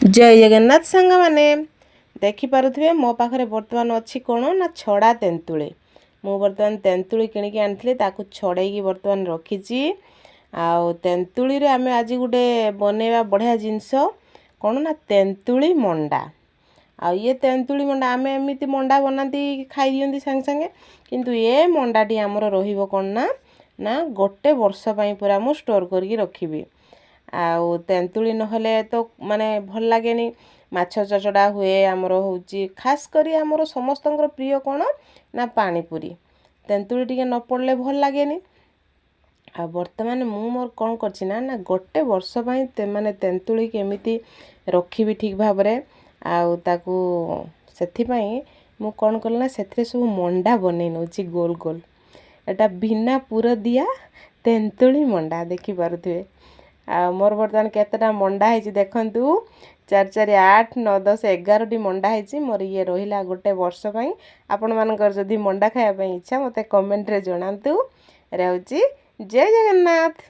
जय जगन्नाथ सांग मैंने देखिपे मो पाखे बर्तमान अच्छी कौन ना छड़ा तेंतुली मु बर्तमान तेंतुली किणिकी आनी छड़े बर्तमान रखी तेंतुली रे आमे आज गोटे बनैबा बढ़िया जिनस कौन ना तेंतुली मंडा ये तेंतुली मंडा आमे एमती मंडा बनाती खाई दियंती सांगे सांगे किंतु ये मंडाटी आमर रहिबो कौन ना ना गोटे वर्ष पई पूरा मु स्टोर करके रखिबी आउ तेंतुली नहले तो माने भल लागेनी माछ चचड़ा हुए आमर होची खास करी आमर समस्त प्रिय कौन ना पानीपुरी तेंतुली टिके न पड़ले भल लागेनी आ बर्तमान मु मोर कौन करछि ना ना गोटे वर्ष पई माने तेंतुली केमिति रखिबी ठीक भाबरे आउ ताकू सेथि पई मु कौन कल ना सेथरे सब मंडा बनै नउची गोल गोल एटा बिना पुर दिया तेंतुली मंडा देखि पारुथुए आ मोर बर्तमान केतेटा मंडा है देखंतु 4 4 8 9 10 11 मंडा है मोर ये रहिला गोटे वर्ष पई आपण मानकर जदी मंडा खाया पई इच्छा मते कमेंट रे जणांतु रहउची जय जगन्नाथ।